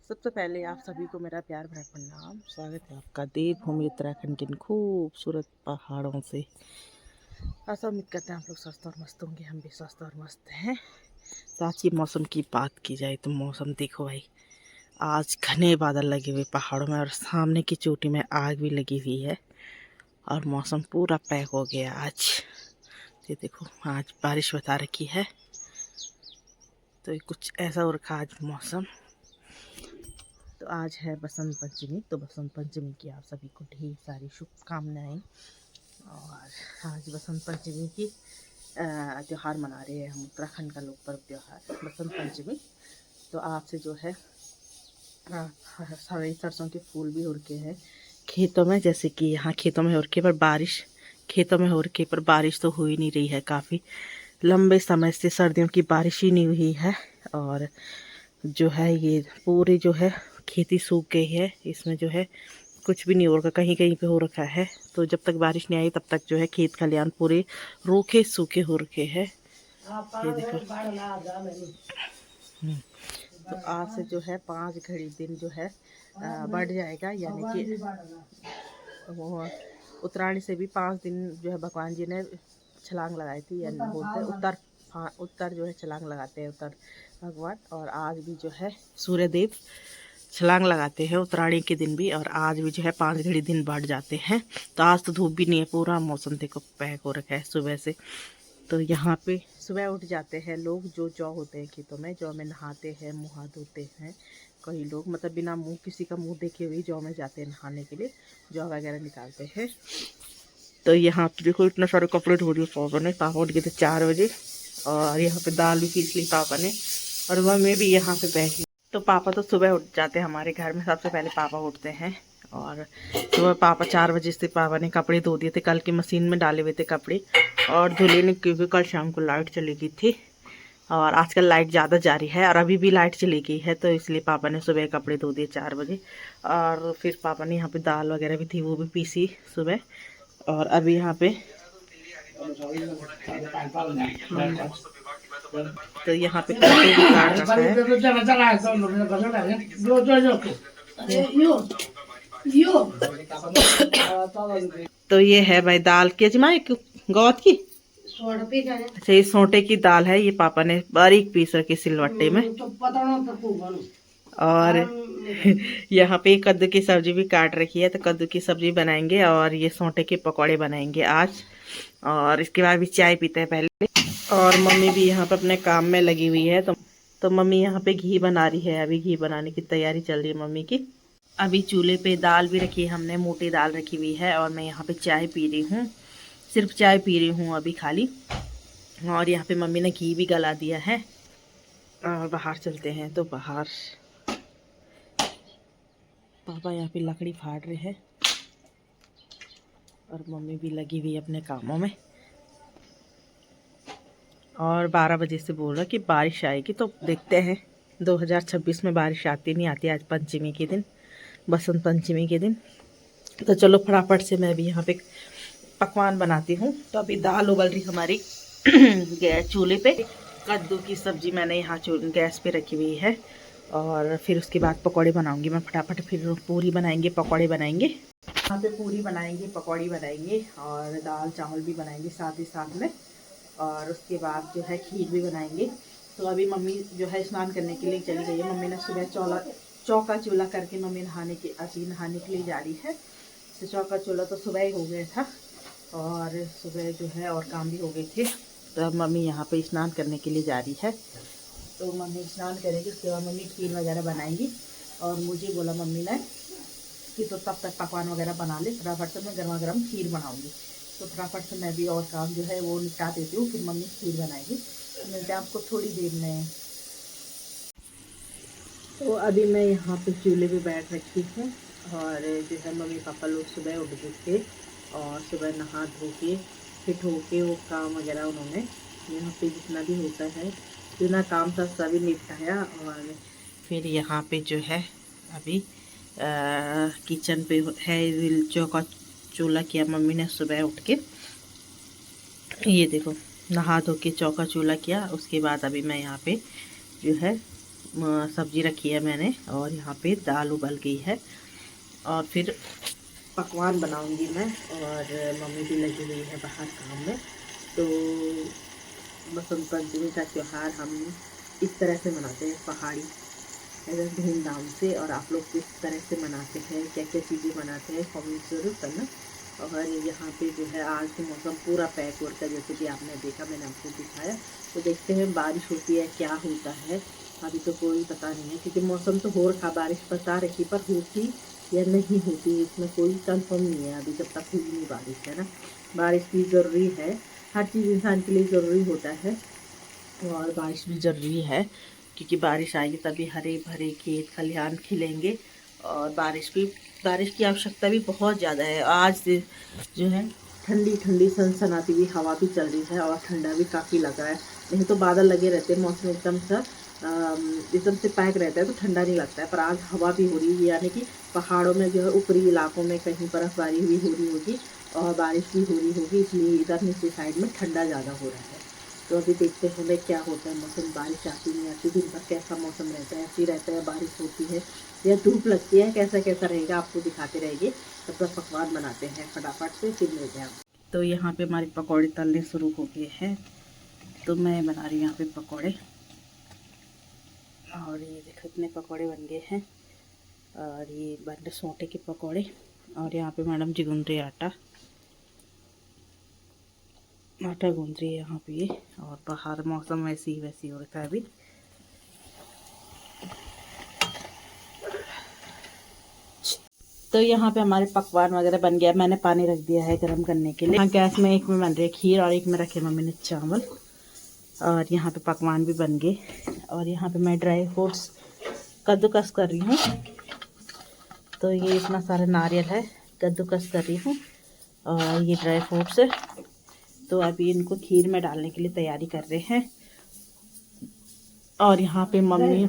सबसे पहले आप सभी को मेरा प्यार भरा प्रणाम। स्वागत है आपका देवभूमि उत्तराखंड के इन खूबसूरत पहाड़ों से। ऐसा उम्मीद करते हैं आप लोग स्वस्थ और मस्त होंगे। हम भी स्वस्थ और मस्त हैं। तो आज की मौसम की बात की जाए तो मौसम देखो भाई, आज घने बादल लगे हुए पहाड़ों में और सामने की चोटी में आग भी लगी हुई है और मौसम पूरा पैक हो गया आज। ये देखो आज बारिश बता रखी है, तो ये कुछ ऐसा हो रखा आज मौसम। तो आज है बसंत पंचमी, तो बसंत पंचमी की आप सभी को ढेर सारी शुभकामनाएं। और आज बसंत पंचमी की त्यौहार मना रहे हैं हम, उत्तराखंड का लोक पर्व त्यौहार बसंत पंचमी। तो आज से जो है सारे सरसों के फूल भी उड़के हैं खेतों में, जैसे कि यहाँ खेतों में उड़के, पर बारिश खेतों में उड़के पर बारिश तो हो ही नहीं रही है। काफ़ी लंबे समय से सर्दियों की बारिश ही नहीं हुई है और जो है ये पूरी जो है खेती सूख गई है। इसमें जो है कुछ भी नहीं हो रखा, कहीं कहीं पे हो रखा है। तो जब तक बारिश नहीं आई तब तक जो है खेत खलियान पूरे रूखे सूखे हो रखे हैं। ये देखो। तो आज से जो है 5 घड़ी दिन जो है बढ़ जाएगा, यानी कि वो उत्तरायण से भी 5 दिन जो है भगवान जी ने छलांग लगाई थी, यानी बोलते हैं उत्तर, हाँ उत्तर जो है छलांग लगाते हैं उत्तर भगवान। और आज भी जो है सूर्य देव छलांग लगाते हैं उत्तरायणी के दिन भी, और आज भी जो है 5 घड़ी दिन बढ़ जाते हैं। तो आज तो धूप भी नहीं है, पूरा मौसम देखो पैक हो रखा है सुबह से। तो यहाँ पे सुबह उठ जाते हैं लोग, जो जौ होते हैं खेतों में, जौ में नहाते हैं, मुँह हाथ धोते हैं। कई लोग मतलब बिना मुंह, किसी का मुंह देखे हुए जौ में जाते हैं नहाने के लिए, जौ वगैरह निकालते हैं। तो यहाँ पे देखो इतना सारे कपड़े धो दिए पापा ने। पापा उठ गए थे 4 बजे और यहाँ पे दाल भी पीस ली पापा ने, और मम्मी भी यहाँ पे बैठी। तो पापा तो सुबह उठ जाते हैं, हमारे घर में सबसे पहले पापा उठते हैं। और सुबह पापा 4 बजे से पापा ने कपड़े धो दिए थे, कल की मशीन में डाले हुए थे कपड़े और धुले नहीं, क्योंकि कल शाम को लाइट चली गई थी और आजकल लाइट ज़्यादा जा रही है और अभी भी लाइट चली गई है। तो इसलिए पापा ने सुबह कपड़े धो दिए 4 बजे। और फिर पापा ने यहाँ पे दाल वगैरह भी थी, वो भी पीसी सुबह। और अभी यहाँ पे तो यहाँ पे कटे भी काट रखा है। तो ये है भाई दाल की अजमा गौत की, अच्छा ये सोटे की दाल है। ये पापा ने बारीक पीस रखी सिलवट्टे में। और यहाँ पे कद्दू की सब्जी भी काट रखी है, तो कद्दू की सब्जी बनाएंगे और ये सोटे के पकौड़े बनाएंगे आज। और इसके बाद भी चाय पीते हैं पहले। और मम्मी भी यहाँ पे अपने काम में लगी हुई है। तो मम्मी यहाँ पे घी बना रही है, अभी घी बनाने की तैयारी चल रही है मम्मी की। अभी चूल्हे पे दाल भी रखी है हमने, मोटी दाल रखी हुई है। और मैं यहाँ पे चाय पी रही हूँ, सिर्फ चाय पी रही हूँ अभी खाली। और यहाँ पे मम्मी ने घी भी गला दिया है। और बाहर चलते हैं, तो बाहर पापा यहाँ पे लकड़ी फाड़ रहे हैं और मम्मी भी लगी हुई अपने कामों में। और 12 बजे से बोल रहा कि बारिश आएगी, तो देखते हैं 2026 में बारिश आती नहीं आती। आज पंचमी के दिन, बसंत पंचमी के दिन। तो चलो फटाफट से मैं भी यहाँ पे पकवान बनाती हूँ। तो अभी दाल उबल रही हमारी गैस चूल्हे पे। कद्दू की सब्जी मैंने यहाँ गैस पे रखी हुई है। और फिर उसके बाद पकौड़े बनाऊंगी मैं फटाफट। फिर पूरी बनाएंगे, पकौड़े बनाएंगे। यहाँ पे पूरी बनाएंगे, पकौड़ी बनाएंगे और दाल चावल भी बनाएंगे साथ ही साथ में। और उसके बाद जो है खीर भी बनाएंगे। तो अभी मम्मी जो है स्नान करने के लिए चली गई है। मम्मी ने सुबह चौका चूल्हा करके मम्मी नहाने के लिए जा रही है। तो चौका चूल्हा तो सुबह ही हो गया था और सुबह जो है और काम भी हो गए थे। तो अब मम्मी यहाँ पे स्नान करने के लिए जा रही है। तो मम्मी स्नान करेगी, उसके बाद मम्मी खीर वगैरह बनाएंगी। और मुझे बोला मम्मी ने कि तो तब तक पकवान वगैरह बना ले, फटाफट से मैं गर्मा गर्म खीर बनाऊंगी। तो फटाफट से मैं भी और काम जो है वो निपटा देती हूँ, फिर मम्मी खीर बनाएगी। तो मिलते हैं आपको थोड़ी देर में। तो अभी मैं यहाँ पे चूल्हे पे बैठ रखी हूँ और जो है मम्मी पापा लोग सुबह उठ गए थे और सुबह नहा धो के फिट होके वो काम वगैरह उन्होंने यहाँ पे जितना भी होता है, जितना काम था सभी निपटाया। और फिर यहाँ पे जो है अभी किचन पे है चौका चूल्हा किया मम्मी ने सुबह उठ के। ये देखो नहा धो के चौका चूल्हा किया। उसके बाद अभी मैं यहाँ पे जो है सब्जी रखी है मैंने, और यहाँ पे दाल उबल गई है, और फिर पकवान बनाऊंगी मैं। और मम्मी भी लगी हुई है बाहर काम में। तो बसंत पंचमी का त्यौहार हम इस तरह से मनाते हैं, पहाड़ी एकदम धूमधाम से। और आप लोग किस तरह से मनाते हैं, क्या क्या चीज़ें बनाते हैं, कमेंट जरूर करना। और यहाँ पे जो है आज तो मौसम पूरा पैक हो रखा है, जैसे कि आपने देखा, मैंने आपको दिखाया। तो देखते हैं बारिश होती है क्या होता है, अभी तो कोई पता नहीं है, क्योंकि मौसम तो हो रखा, बारिश बता रही, पर होती या नहीं होती इसमें कोई कंफर्म नहीं है अभी, जब तक हुई नहीं बारिश, है ना। बारिश भी ज़रूरी है, हर चीज़ इंसान के लिए ज़रूरी होता है, और बारिश भी ज़रूरी है, क्योंकि बारिश आएगी तभी हरे भरे खेत खलिहान खिलेंगे। और बारिश की आवश्यकता भी बहुत ज़्यादा है। आज जो है ठंडी ठंडी सनसनाती हुई हवा भी चल रही है, और ठंडा भी काफ़ी लग रहा है। नहीं तो बादल लगे रहते हैं, मौसम एकदम से पैक रहता है, तो ठंडा नहीं लगता है। पर आज हवा भी हो रही है, यानी कि पहाड़ों में जो है ऊपरी इलाकों में कहीं बर्फबारी हुई हो रही होगी, और बारिश भी हो रही होगी, इसलिए इधर नीचे साइड में ठंडा ज़्यादा हो रहा है। तो अभी देखते हैं भाई क्या होता है मौसम, बारिश आती नहीं आती, दिन भर कैसा मौसम रहता है, ऐसे ही रहता है, बारिश होती है या धूप लगती है, कैसा कैसा रहेगा आपको दिखाते रहेंगे। तब तक पकवान बनाते हैं फटाफट से, फिर मिलते हैं। तो यहाँ पे हमारे पकौड़े तलने शुरू हो गए हैं, तो मैं बना रही हूँ यहाँ पे पकौड़े। और ये देखो इतने पकौड़े बन गए हैं, और ये बन रहे सोंटे के पकौड़े। और यहाँ पे मैडम जी गूंद रही आटा गूंद रही है यहाँ पे ये। और बाहर मौसम वैसी हो रखा है अभी। तो यहाँ पे हमारे पकवान वगैरह बन गया, मैंने पानी रख दिया है गर्म करने के लिए। यहाँ गैस में एक में बन रही है खीर, और एक में रखे मम्मी ने चावल। और यहाँ पे पकवान भी बन गए। और यहाँ पे मैं ड्राई फ्रूट्स कद्दूकस कर रही हूँ। तो ये इतना सारा नारियल है, कद्दूकस कर रही हूँ, और ये ड्राई फ्रूट्स है। तो अभी इनको खीर में डालने के लिए तैयारी कर रहे हैं। और यहाँ पे मम्मी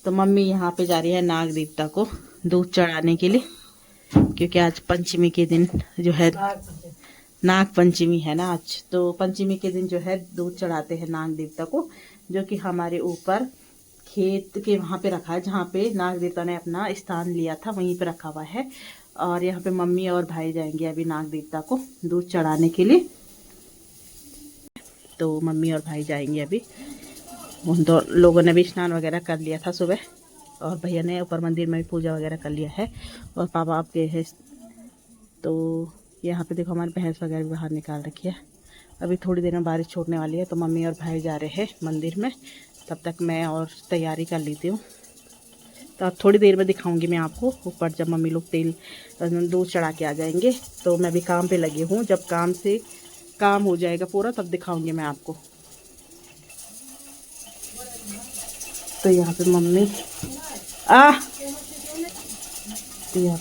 तो मम्मी यहाँ पे जा रही है नाग देवता को दूध चढ़ाने के लिए, क्योंकि आज पंचमी के दिन जो है नाग पंचमी है ना आज। तो पंचमी के दिन जो है दूध चढ़ाते हैं नाग देवता को, जो कि हमारे ऊपर खेत के वहाँ पे रखा है, जहाँ पे नाग देवता ने अपना स्थान लिया था, वहीं पे रखा हुआ है। और यहाँ पे मम्मी और भाई जाएंगे अभी नाग देवता को दूध चढ़ाने के लिए। तो मम्मी और भाई जाएंगे अभी। उन दो लोगों ने भी स्नान वगैरह कर लिया था सुबह, और भैया ने ऊपर मंदिर में भी पूजा वगैरह कर लिया है, और पापा आप गए हैं। तो यहाँ पे देखो हमारी भैंस वगैरह भी बाहर निकाल रखी है। अभी थोड़ी देर में बारिश छोड़ने वाली है, तो मम्मी और भाई जा रहे हैं मंदिर में। तब तक मैं और तैयारी कर लेती हूँ। तो अब थोड़ी देर में दिखाऊंगी मैं आपको ऊपर, जब मम्मी लोग दूध चढ़ा के आ जाएंगे। तो मैं भी काम पे लगी हूँ, जब काम हो जाएगा पूरा तब दिखाऊंगी मैं आपको। तो यहाँ पे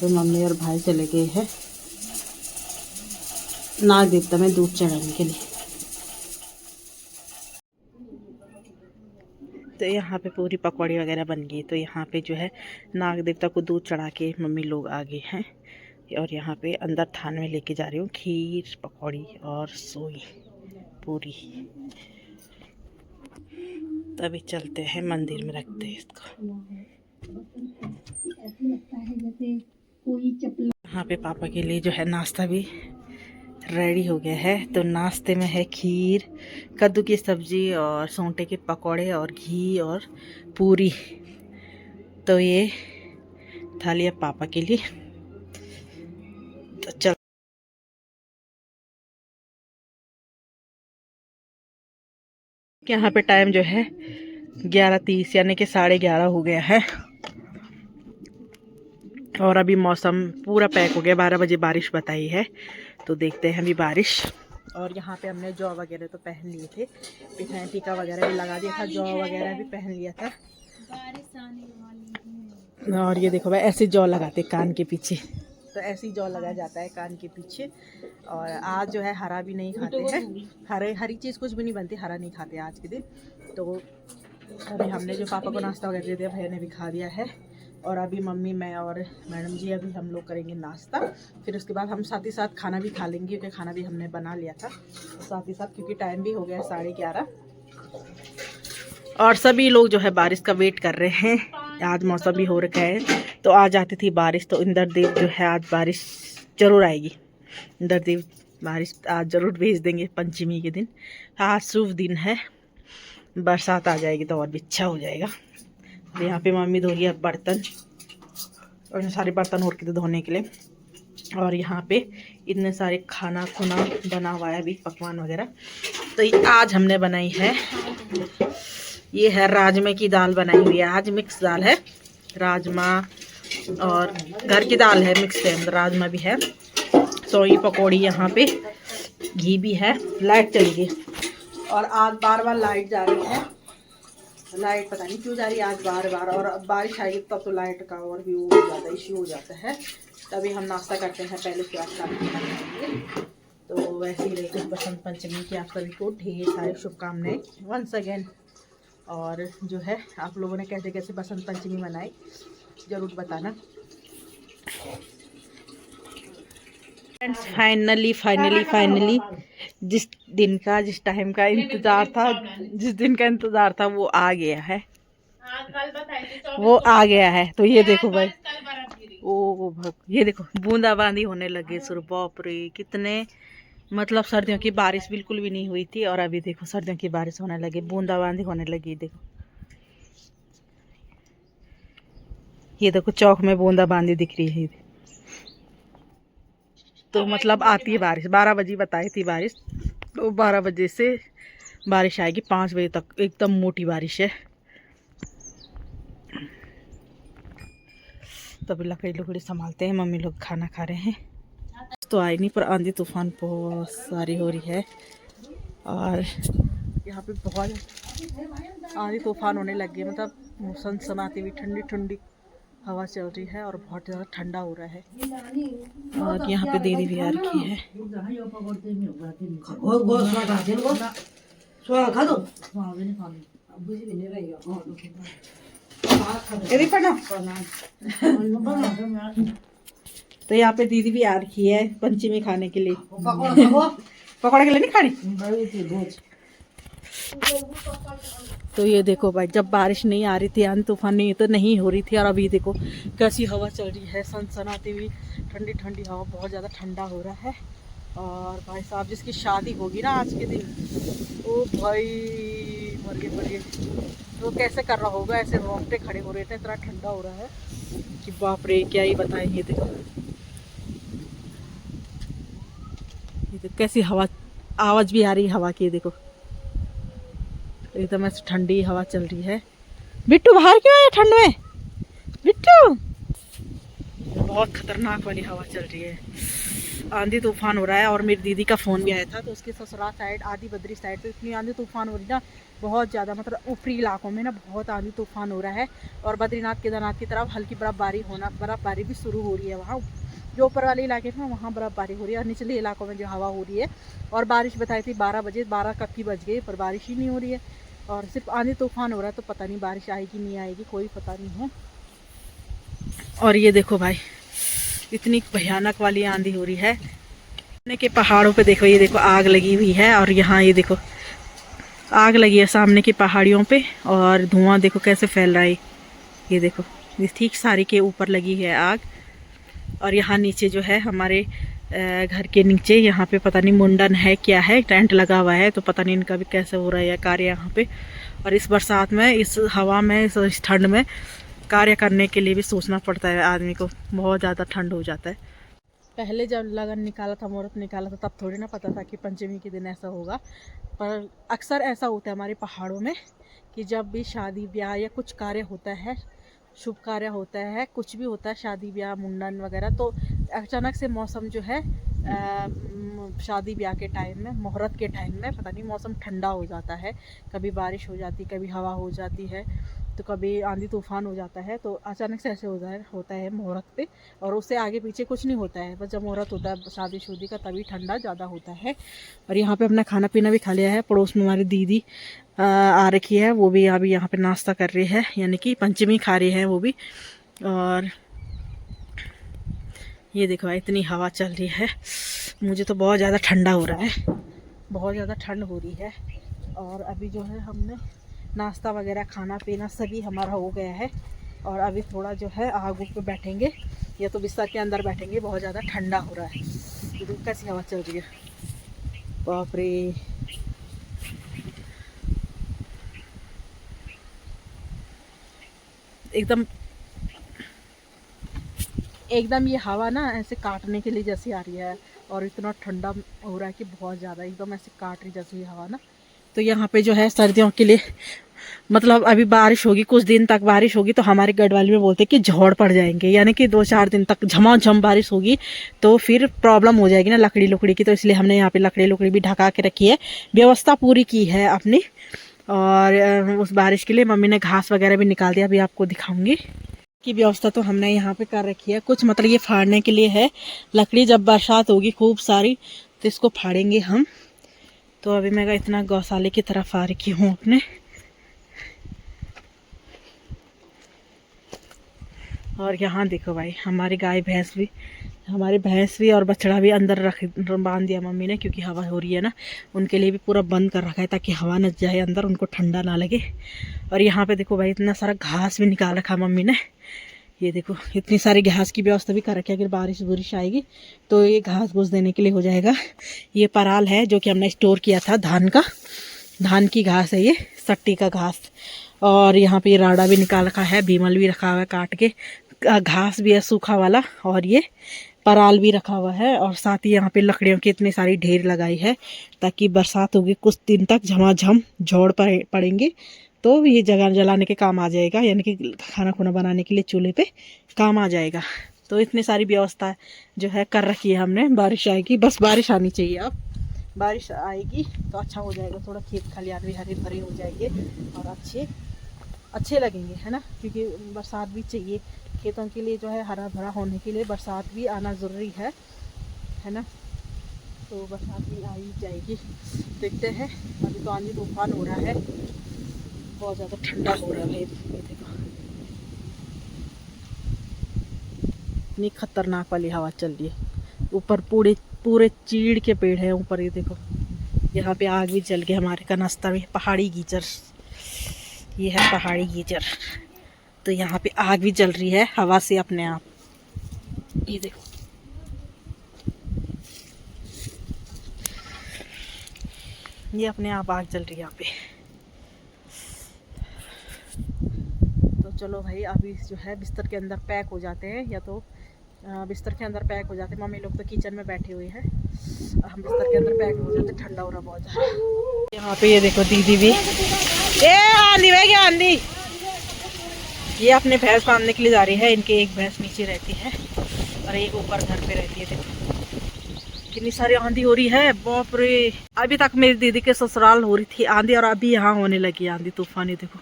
मम्मी और भाई चले गए हैं नाग देवता में दूध चढ़ाने के लिए। तो यहाँ पे पूरी पकौड़ी वगैरह बन गई। तो यहाँ पे जो है नाग देवता को दूध चढ़ा के मम्मी लोग आ गए हैं, और यहाँ पे अंदर थान में लेके जा रही हूँ खीर, पकौड़ी और सोई पूरी। तभी चलते हैं मंदिर में, रखते हैं इसको। यहाँ पे पापा के लिए जो है नाश्ता भी रेडी हो गया है। तो नाश्ते में है खीर, कद्दू की सब्जी, और सोंटे के पकौड़े, और घी और पूरी। तो ये थाली है पापा के लिए। तो चल यहाँ पे टाइम जो है 11:30 यानी कि 11:30 हो गया है, और अभी मौसम पूरा पैक हो गया। 12 बजे बारिश बताई है, तो देखते हैं अभी बारिश। और यहाँ पे हमने जौ वगैरह तो पहन लिए थे, पिठाई टीका वगैरह भी लगा दिया था, जौ वगैरह भी पहन लिया था। और ये देखो भाई, ऐसे जौ लगाते कान के पीछे, तो ऐसे ही जौ लगाया जाता है कान के पीछे। और आज जो है हरा भी नहीं खाते हैं, हरी चीज़ कुछ भी नहीं बनती, हरा नहीं खाते आज के दिन। तो अभी हमने जो पापा को नाश्ता वगैरह दे दिया, भैया ने भी खा दिया है। और अभी मम्मी, मैं और मैडम जी अभी हम लोग करेंगे नाश्ता। फिर उसके बाद हम साथ ही साथ खाना भी खा लेंगे, क्योंकि खाना भी हमने बना लिया था साथ ही साथ, क्योंकि टाइम भी हो गया 11:30। और सभी लोग जो है बारिश का वेट कर रहे हैं। आज मौसम भी हो रखा है, तो आज आती थी बारिश, तो इंद्रदेव जो है आज बारिश जरूर आएगी। इंद्रदेव बारिश आज जरूर भेज देंगे पंचमी के दिन। आज शुभ दिन है, बरसात आ जाएगी तो और भी अच्छा हो जाएगा। तो यहाँ पे मम्मी धो रही है बर्तन, और सारे बर्तन और के धोने के लिए। और यहाँ पे इतने सारे खाना खुना बना हुआ है अभी, पकवान वगैरह। तो आज हमने बनाई है, ये है राजमा की दाल बनाई हुई है। आज मिक्स दाल है, राजमा और घर की दाल है, मिक्स है, राजमा भी है। सोई पकौड़ी, यहाँ पे घी भी है। लाइट चली गई और आज बार बार लाइट जा रही है। लाइट पता नहीं क्यों जा रही है आज बार बार, और अब बारिश आएगी तब तो लाइट का और भी वो हो जाता है, इश्यू हो जाता है। तभी हम नाश्ता करते हैं, पहले उसके बाद खाना खाएंगे। तो वैसे ही रहते बसंत पंचमी की आप सभी को ढेर सारी शुभकामनाएं वंस अगेन। और जो है आप लोगों ने कैसे कैसे बसंत पंचमी मनाई ज़रूर बताना। फाइनली जिस दिन का, जिस टाइम का इंतज़ार था, जिस दिन का इंतज़ार था वो आ गया है, वो आ गया है। तो ये देखो भाई, ओ ये देखो बूंदाबांदी होने लगे शुरू। बाप रे, कितने मतलब सर्दियों की बारिश बिल्कुल भी नहीं हुई थी, और अभी देखो सर्दियों की बारिश होने लगी, बूंदाबांदी होने लगी। देखो ये देखो चौक में बूंदाबांदी दिख रही है। तो मतलब आती है बारिश। 12 बजे बताई थी बारिश, तो 12 बजे से बारिश आएगी 5 बजे तक, एकदम मोटी बारिश है। तभी लकड़ी लुकड़ी संभालते हैं, मम्मी लोग खाना खा रहे हैं। तो आई नहीं, पर आंधी तूफान बहुत सारी हो रही है, और यहाँ पे बहुत आंधी तूफान होने लग गई। मतलब मौसम समाती हुई ठंडी ठंडी हवा चल रही है, और बहुत ज़्यादा ठंडा हो रहा है। और यहाँ पे दीदी भी आ रखी है। तो यहाँ पे दीदी भी आ रखी है पंचमी खाने के लिए। पकौड़े के लिए नहीं खानी। तो ये देखो भाई, जब बारिश नहीं आ रही थी, आंधी तूफान नहीं तो नहीं हो रही थी, और अभी देखो कैसी हवा चल रही है, सनसनाती हुई ठंडी ठंडी हवा। बहुत ज़्यादा ठंडा हो रहा है। और भाई साहब जिसकी शादी होगी ना आज के दिन, ओ भाई मर गए। तो कैसे कर रहा होगा, ऐसे रोंगटे खड़े हो रहे थे, इतना ठंडा हो रहा है कि बाप रे क्या ही बताएं। ये देखो कैसी हवा, आवाज़ भी आ रही है हवा की। देखो एकदम ऐसे ठंडी हवा चल रही है। बिट्टू बाहर क्यों है ठंड में? बिट्टू, बहुत खतरनाक वाली हवा चल रही है, आंधी तूफान हो रहा है। और मेरी दीदी का फ़ोन भी आया था, तो उसके ससुराल साइड आदि बद्री साइड तो इतनी आंधी तूफान हो रही ना, बहुत ज़्यादा, मतलब ऊपरी इलाकों में ना बहुत आंधी तूफान हो रहा है। और बद्रीनाथ केदारनाथ की तरफ हल्की बर्फ़बारी भी शुरू हो रही है। वहाँ जो ऊपर वाले इलाके में वहाँ बर्फ़बारी हो रही है, और निचले इलाकों में जो हवा हो रही है। और बारिश बताई थी 12 बजे, 12 कब की बज गई, पर बारिश ही नहीं हो रही है, और सिर्फ आंधी तूफान हो रहा है। तो पता नहीं बारिश आएगी नहीं आएगी, कोई पता नहीं है। और ये देखो भाई, इतनी भयानक वाली आंधी हो रही है के पहाड़ों पे। देखो ये देखो आग लगी हुई है, और यहाँ ये देखो आग लगी है सामने की पहाड़ियों पे, और धुआं देखो कैसे फैल रहा है। ये देखो ये ठीक सारी के ऊपर लगी है आग। और यहाँ नीचे जो है हमारे घर के नीचे, यहाँ पे पता नहीं मुंडन है क्या है, टेंट लगा हुआ है, तो पता नहीं इनका भी कैसे हो रहा है कार्य यहाँ पे। और इस बरसात में, इस हवा में, इस ठंड में कार्य करने के लिए भी सोचना पड़ता है आदमी को, बहुत ज़्यादा ठंड हो जाता है। पहले जब लगन निकाला था, मुहूर्त निकाला था, तब थोड़ी ना पता था कि पंचमी के दिन ऐसा होगा। पर अक्सर ऐसा होता है हमारे पहाड़ों में कि जब भी शादी ब्याह या कुछ कार्य होता है, शुभ कार्य होता है, कुछ भी होता है, शादी ब्याह मुंडन वगैरह, तो अचानक से मौसम जो है शादी ब्याह के टाइम में, मुहूर्त के टाइम में पता नहीं मौसम ठंडा हो जाता है। कभी बारिश हो जाती, कभी हवा हो जाती है, तो कभी आंधी तूफान हो जाता है। तो अचानक से ऐसे होता है मुहूर्त पे, और उससे आगे पीछे कुछ नहीं होता है। बस जब मुहूर्त होता है शादी का, तभी ठंडा ज़्यादा होता है। और यहाँ पे अपना खाना पीना भी खा लिया है। पड़ोस में हमारी दीदी आ रखी है, वो भी अभी यहाँ पे नाश्ता कर रही है, यानी कि पंचमी खा रही है वो भी। और ये देखो इतनी हवा चल रही है, मुझे तो बहुत ज़्यादा ठंडा हो रहा है, बहुत ज़्यादा ठंड हो रही है। और अभी जो है हमने नाश्ता वगैरह खाना पीना सभी हमारा हो गया है। और अभी थोड़ा जो है आग पे बैठेंगे या तो बिस्तर के अंदर बैठेंगे, बहुत ज़्यादा ठंडा हो रहा है। तो कैसी हवा चल रही है, बाप रे। एकदम एकदम ये हवा ना ऐसे काटने के लिए जैसी आ रही है, और इतना ठंडा हो रहा है कि बहुत ज़्यादा एकदम ऐसे काट रही जैसी हवा ना। तो यहाँ पे जो है सर्दियों के लिए मतलब अभी बारिश होगी, कुछ दिन तक बारिश होगी तो हमारे गढ़वाली में बोलते हैं कि झोड़ पड़ जाएंगे, यानी कि 2-4 दिन तक झमाझम बारिश होगी तो फिर प्रॉब्लम हो जाएगी ना लकड़ी लुकड़ी की। तो इसलिए हमने यहाँ पे लकड़ी लुकड़ी भी ढका के रखी है, व्यवस्था पूरी की है अपनी। और उस बारिश के लिए मम्मी ने घास वगैरह भी निकाल दिया, अभी आपको दिखाऊंगी की व्यवस्था तो हमने यहाँ पे कर रखी है। कुछ मतलब ये फाड़ने के लिए है लकड़ी, जब बरसात होगी खूब सारी तो इसको फाड़ेंगे हम। तो अभी मैं इतना गौशाले की तरफ आ रही हूँ अपने। और यहाँ देखो भाई हमारी गाय भैंस भी, हमारी भैंस भी और बछड़ा भी अंदर बांध दिया मम्मी ने, क्योंकि हवा हो रही है ना, उनके लिए भी पूरा बंद कर रखा है ताकि हवा न जाए अंदर, उनको ठंडा ना लगे। और यहाँ पे देखो भाई इतना सारा घास भी निकाल रखा मम्मी ने। ये देखो इतनी सारी घास की व्यवस्था भी कर रखी है, अगर बारिश बुरिश आएगी तो ये घास घूस देने के लिए हो जाएगा। ये पराल है जो कि हमने स्टोर किया था धान का, धान की घास है ये, सट्टी का घास। और यहाँ पे ये राड़ा भी निकाल रखा है, बीमल भी रखा हुआ है काट के, घास भी है सूखा वाला, और ये पराल भी रखा हुआ है। और साथ ही यहाँ पे लकड़ियों की इतनी सारी ढेर लगाई है ताकि बरसात होगी कुछ दिन तक झमाझम झोड़ पड़ेंगे तो ये जगह जलाने के काम आ जाएगा, यानी कि खाना खुना बनाने के लिए चूल्हे पे काम आ जाएगा। तो इतनी सारी व्यवस्था जो है कर रखी है हमने। बारिश आएगी, बस बारिश आनी चाहिए। अब बारिश आएगी तो अच्छा हो जाएगा, थोड़ा खेत खलियान भी हरे भरे हो जाएंगे और अच्छे लगेंगे, है ना, क्योंकि बरसात भी चाहिए खेतों के लिए, जो है हरा भरा होने के लिए बरसात भी आना ज़रूरी है ना। तो बरसात भी आ ही जाएगी, देखते हैं। अभी तो आंधी तूफान हो रहा है, बहुत ज़्यादा ठंडा हो रहा है। ये देखो इतनी खतरनाक वाली हवा चल रही है। ऊपर पूरे चीड़ के पेड़ हैं ऊपर, ये देखो। यहाँ पे आग भी जल गई हमारे का नाश्ता में, पहाड़ी गीचर, ये है पहाड़ी गीचर। तो यहाँ पे आग भी जल रही है हवा से अपने आप, ये देखो। ये अपने आप आग जल रही है यहाँ पे। तो चलो भाई अभी जो है बिस्तर के अंदर पैक हो जाते हैं, या तो बिस्तर के अंदर पैक हो जाते हैं। मम्मी लोग तो किचन में बैठे हुए हैं, हम बिस्तर के अंदर पैक हो जाते, ठंडा हो रहा बहुत ज़्यादा। यहाँ पे ये देखो दीदी भी, ए आंधी भाई क्या आंधी, ये अपने भैंस बांधने के लिए जा रही है। इनके एक भैंस नीचे रहती है और एक ऊपर घर पे रहती है। देखो कितनी सारी आंधी हो रही है, बाप रे। अभी तक मेरी दीदी के ससुराल हो रही थी आंधी, और अभी यहाँ होने लगी आंधी तूफानी। देखो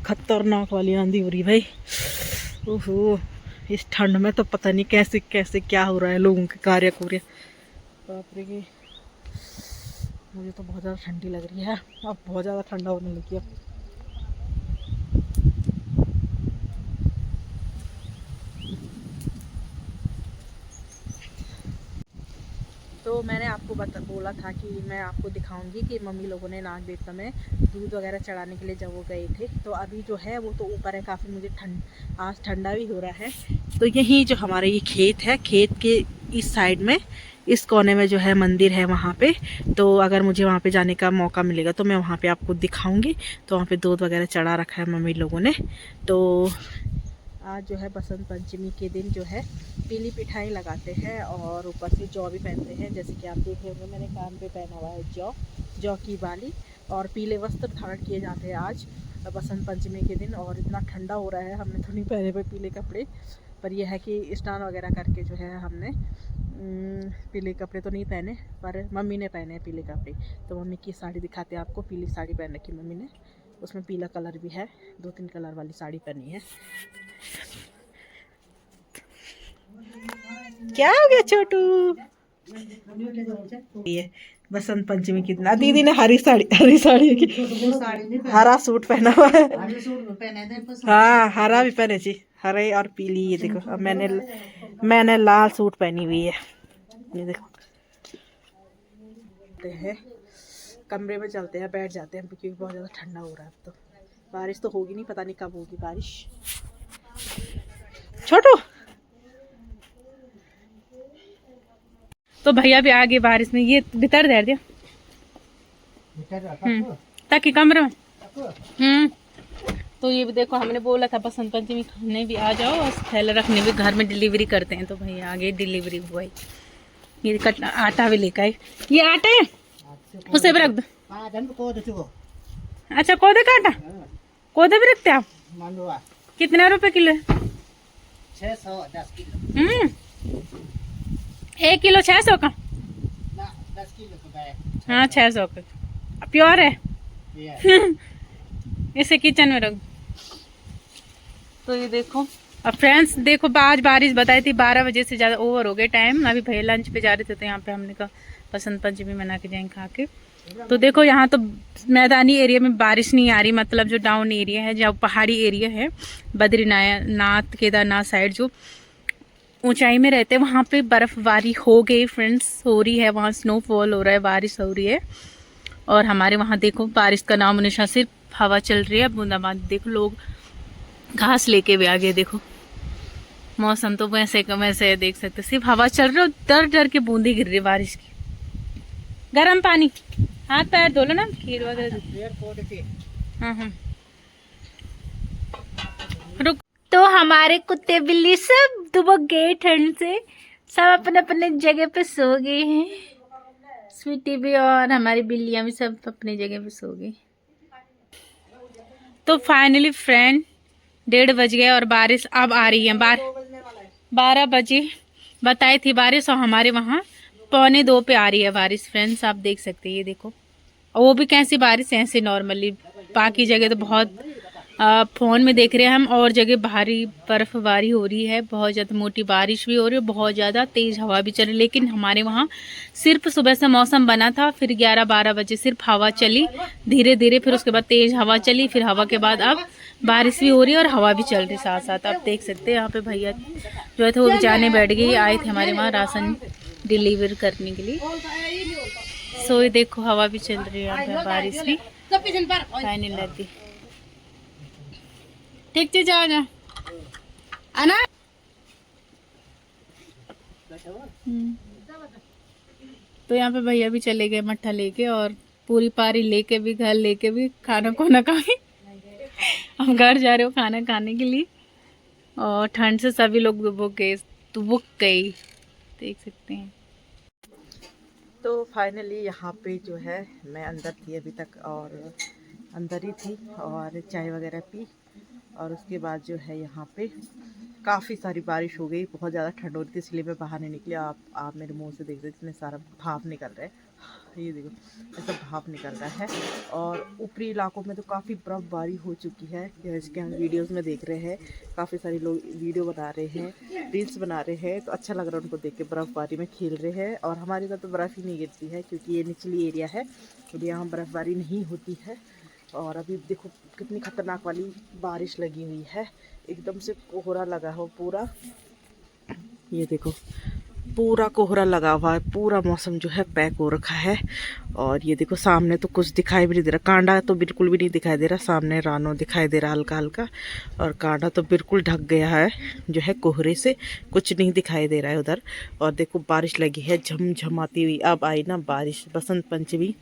खतरनाक वाली आंधी हो रही भाई। ओहो, इस ठंड में तो पता नहीं कैसे कैसे क्या हो रहा है लोगों के कार्य। बाप रे, मुझे तो बहुत ज़्यादा ठंडी लग रही है, अब बहुत ज़्यादा ठंडा होने लगी है। तो मैंने आपको बोला था कि मैं आपको दिखाऊंगी कि मम्मी लोगों ने नाग देवता में दूध वगैरह चढ़ाने के लिए जब वो गए थे। तो अभी जो है वो तो ऊपर है, काफ़ी मुझे आज ठंडा भी हो रहा है। तो यही जो हमारे ये खेत है, खेत के इस साइड में, इस कोने में जो है मंदिर है वहाँ पे। तो अगर मुझे वहाँ पे जाने का मौका मिलेगा तो मैं वहाँ पे आपको दिखाऊंगी। तो वहाँ पे दूध वगैरह चढ़ा रखा है मम्मी लोगों ने। तो आज जो है बसंत पंचमी के दिन जो है पीली पिठाई लगाते हैं और ऊपर से जौ भी पहनते हैं। जैसे कि आप देख रहे होंगे मैंने कान पे पहना हुआ है जौ की बाली, और पीले वस्त्र धारण किए जाते हैं आज बसंत पंचमी के दिन। और इतना ठंडा हो रहा है, हमने तो नहीं पहने हुए पीले कपड़े, पर यह है कि स्नान वगैरह करके जो है हमने पीले कपड़े तो नहीं पहने, पर मम्मी ने पहने हैं पीले कपड़े। तो मम्मी की साड़ी दिखाते हैं आपको, पीली साड़ी पहन रखी मम्मी ने, उसमें पीला कलर भी है, 2-3 कलर वाली साड़ी पहनी है। क्या हो गया छोटू? ये बसंत पंचमी की दिन दीदी ने हरी साड़ी की हरा सूट पहना हुआ है। हाँ हरा भी पहने जी, हरे और पीली। ये देखो अब मैंने लाल सूट पहनी हुई है। ये देखो कमरे में चलते हैं, बैठ जाते हैं क्योंकि बहुत ज़्यादा ठंडा हो रहा है अब तो। बारिश तो होगी नहीं, पता नहीं कब होगी बारिश। छोटू तो भैया भी आगे बारिश में, ये भीतर दे दिया ताकि कमरे में। तो ये भी देखो, हमने बोला था बसंत पंचमी खाने भी आ जाओ और थैला रखने भी, घर में डिलीवरी करते हैं। तो भैया आगे डिलीवरी हुआ है। ये आटा भी लेकर आए, ये आटा है उसे भी रख दो। अच्छा कोदे का आटा, कोदे भी रखते हैं आप? कितने रुपए किलो है? 610 किलो। 1 किलो 600 का? 10 किलो का। हाँ 600 का प्योर है। इसे किचन में रख। तो ये देखो, अब फ्रेंड्स देखो, आज बारिश बताई थी 12 बजे से ज़्यादा ओवर हो गए टाइम। अभी भैया लंच पे जा रहे थे तो यहाँ पे हमने कहा बसंत पंचमी मना के जाएंगे खा के। तो देखो यहाँ तो मैदानी एरिया में बारिश नहीं आ रही, मतलब जो डाउन एरिया है, जो पहाड़ी एरिया है, बद्रीनाथ केदारनाथ साइड जो ऊंचाई में रहते हैं, वहाँ पे बर्फबारी हो गई फ्रेंड्स, हो रही है। वहाँ स्नोफॉल हो रहा है, बारिश हो रही है। और हमारे वहाँ देखो बारिश का नाम निशान, सिर्फ हवा चल रही है। बूंदाबांदी देखो, लोग घास लेके भी आ गए। देखो मौसम तो वैसे का वैसे देख सकते, सिर्फ हवा चल रही है, डर डर के बूंदी गिर रही बारिश की। गर्म पानी हाथ पैर धो लो ना, खीर वगैरह। हाँ रुक। तो हमारे कुत्ते बिल्ली सब दुबक गए ठंड से, सब अपने अपने जगह पे सो गए हैं। स्वीटी भी और हमारी बिल्लियां भी सब अपनी जगह पे सो गई। तो फाइनली फ्रेंड 1:30 बज गए और बारिश अब आ रही है। 12 बजे बताई थी बारिश, और हमारे वहाँ 1:45 पे आ रही है बारिश फ्रेंड्स, आप देख सकते हैं। ये देखो, और वो भी कैसी बारिश है, ऐसे नॉर्मली। बाकी जगह तो बहुत फ़ोन में देख रहे हैं हम, और जगह भारी बर्फबारी हो रही है, बहुत ज़्यादा मोटी बारिश भी हो रही है, बहुत ज़्यादा तेज़ हवा भी चल रही है। लेकिन हमारे वहाँ सिर्फ सुबह से मौसम बना था, फिर 11-12 बजे सिर्फ हवा चली धीरे धीरे, फिर उसके बाद तेज़ हवा चली, फिर हवा के बाद अब बारिश भी हो रही है और हवा भी चल रही साथ साथ। आप देख सकते हैं यहाँ पे भैया जो है वो जाने बैठ गई, आए थे हमारे वहाँ राशन डिलीवर करने के लिए। सो ये देखो हवा भी चल रही है यहाँ पे, बारिश भी फाइनल लगी। ठीक से जा आना। तो यहाँ पे भैया भी चले गए मट्ठा लेके, और पूरी पारी लेके भी, घर लेके भी, खाना खोना खाए। हम घर जा रहे हो खाना खाने के लिए, और ठंड से सभी लोग दुबक गए, देख सकते हैं। तो फाइनली यहाँ पे जो है मैं अंदर थी अभी तक, और अंदर ही थी और चाय वगैरह पी, और उसके बाद जो है यहाँ पे काफ़ी सारी बारिश हो गई, बहुत ज़्यादा ठंड हो रही थी, इसलिए मैं बाहर नहीं निकली। आप मेरे मुंह से देख रहे इतने सारा भाप निकल रहा है, ये देखो ऐसा भाप निकल रहा है। और ऊपरी इलाकों में तो काफ़ी बर्फ़बारी हो चुकी है, जैसे कि हम वीडियोस में देख रहे हैं। काफ़ी सारे लोग वीडियो बना रहे हैं, रील्स बना रहे हैं, तो अच्छा लग रहा है उनको देख के, बर्फ़बारी में खेल रहे हैं। और हमारे इधर तो बर्फ़ ही नहीं गिरती है, क्योंकि ये निचली एरिया है, तो यहाँ बर्फ़बारी नहीं होती है। और अभी देखो कितनी खतरनाक वाली बारिश लगी हुई है, एकदम से कोहरा लगा हो पूरा। ये देखो पूरा कोहरा लगा हुआ है, पूरा मौसम जो है पैक हो रखा है। और ये देखो सामने तो कुछ दिखाई भी नहीं दे रहा, कांडा तो बिल्कुल भी नहीं दिखाई दे रहा। सामने रानो दिखाई दे रहा हल्का हल्का, और कांडा तो बिल्कुल ढक गया है जो है कोहरे से, कुछ नहीं दिखाई दे रहा है उधर। और देखो बारिश लगी है झमझमाती हुई, अब आई ना बारिश, बसंत पंचमी।